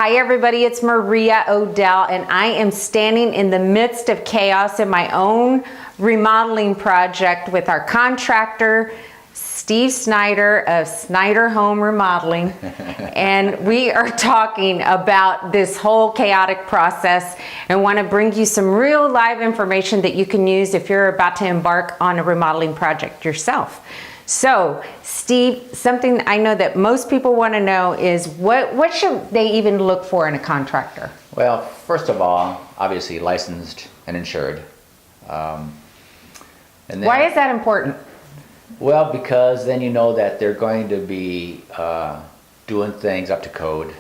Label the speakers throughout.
Speaker 1: Hi everybody, it's Maria Odell and I am standing in the midst of chaos in my own remodeling project with our contractor, Steve Snyder of Snyder Home Remodeling. And we are talking about this whole chaotic process and want to bring you some real live information that you can use if you're about to embark on a remodeling project yourself. So, Steve, something I know that most people want to know is what should they even look for in a contractor?
Speaker 2: Well, first of all, obviously licensed and insured. And then,
Speaker 1: Why is that important?
Speaker 2: Well, because then you know that they're going to be doing things up to code.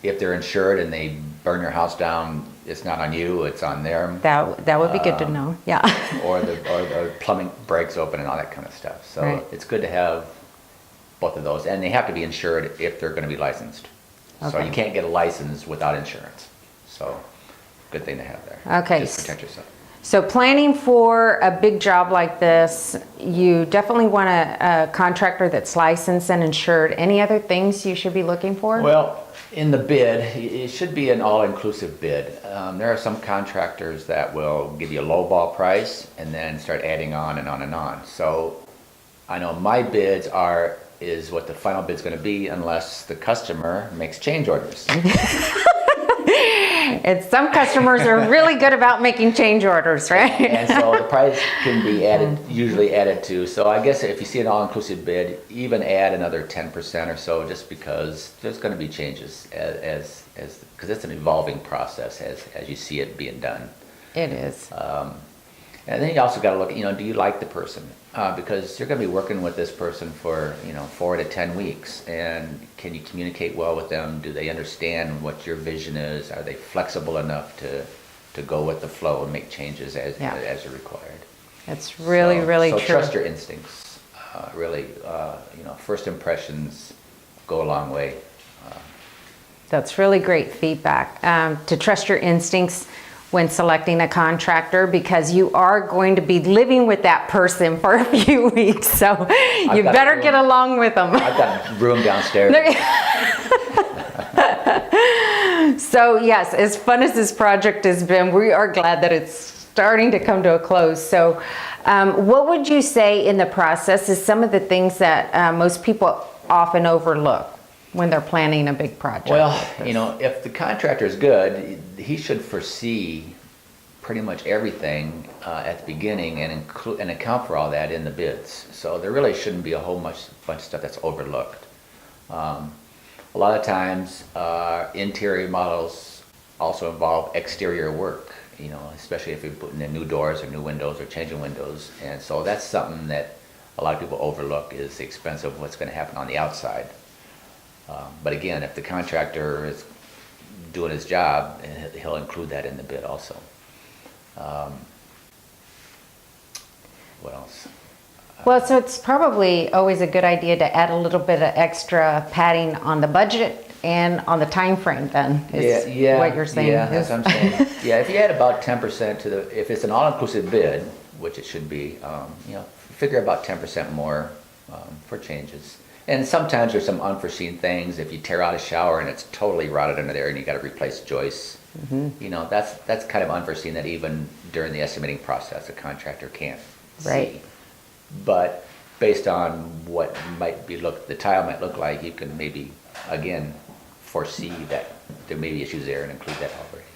Speaker 2: If they're insured and they burn your house down, it's not on you, it's on them.
Speaker 1: That would be good to know, yeah.
Speaker 2: or the plumbing breaks open and all that kind of stuff. So
Speaker 1: Right.
Speaker 2: It's good to have both of those, and they have to be insured if they're going to be licensed. So
Speaker 1: Okay.
Speaker 2: you can't get a license without insurance. So good thing to have there.
Speaker 1: Okay.
Speaker 2: Just protect yourself.
Speaker 1: So planning for a big job like this, you definitely want a contractor that's licensed and insured. Any other things you should be looking for?
Speaker 2: Well, in the bid, it should be an all-inclusive bid. There are some contractors that will give you a low-ball price and then start adding on and on and on. So I know my bids is what the final bid's going to be unless the customer makes change orders.
Speaker 1: And some customers are really good about making change orders, right?
Speaker 2: And so the price can be usually added to. So I guess if you see an all-inclusive bid, even add another 10% or so, just because there's going to be changes because it's an evolving process as you see it being done.
Speaker 1: It is.
Speaker 2: And then you also got to look, do you like the person? Because you're going to be working with this person for, 4 to 10 weeks. And can you communicate well with them? Do they understand what your vision is? Are they flexible enough to go with the flow and make changes as are required?
Speaker 1: It's really true.
Speaker 2: So trust your instincts. First impressions go a long way.
Speaker 1: That's really great feedback. To trust your instincts when selecting a contractor, because you are going to be living with that person for a few weeks, so you better get along with them.
Speaker 2: I've got a room downstairs.
Speaker 1: So yes, as fun as this project has been, we are glad that it's starting to come to a close. So what would you say in the process is some of the things that most people often overlook when they're planning a big project?
Speaker 2: Well, if the contractor is good, he should foresee pretty much everything at the beginning and account for all that in the bids. So there really shouldn't be a whole bunch of stuff that's overlooked. A lot of times, interior models also involve exterior work. Especially if you're putting in new doors or new windows or changing windows, and so that's something that a lot of people overlook is the expense of what's going to happen on the outside. But again, if the contractor is doing his job, he'll include that in the bid also. What else?
Speaker 1: Well, so it's probably always a good idea to add a little bit of extra padding on the budget and on the time frame then, is what you're saying.
Speaker 2: Yeah, that's what I'm saying. Yeah, if you add about 10% if it's an all-inclusive bid, which it should be, figure about 10% more for changes. And sometimes there's some unforeseen things. If you tear out a shower and it's totally rotted under there and you got to replace joists, that's kind of unforeseen that even during the estimating process, a contractor can't see. But based on what the tile might look like, you can maybe, again, foresee that there may be issues there and include that already.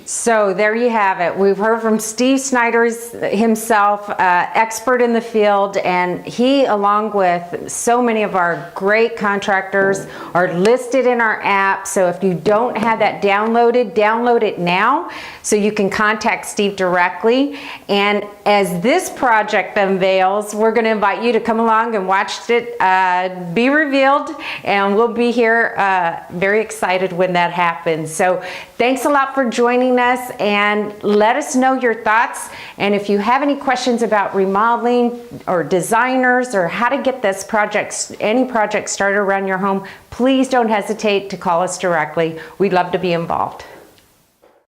Speaker 1: So there you have it. We've heard from Steve Snyder himself, expert in the field, and he, along with so many of our great contractors, are listed in our app. So if you don't have that downloaded, download it now so you can contact Steve directly. And as this project unveils, we're going to invite you to come along and watch it be revealed, and we'll be here very excited when that happens. So thanks a lot for joining us, and let us know your thoughts. And if you have any questions about remodeling or designers or how to get any project started around your home, please don't hesitate to call us directly. We'd love to be involved.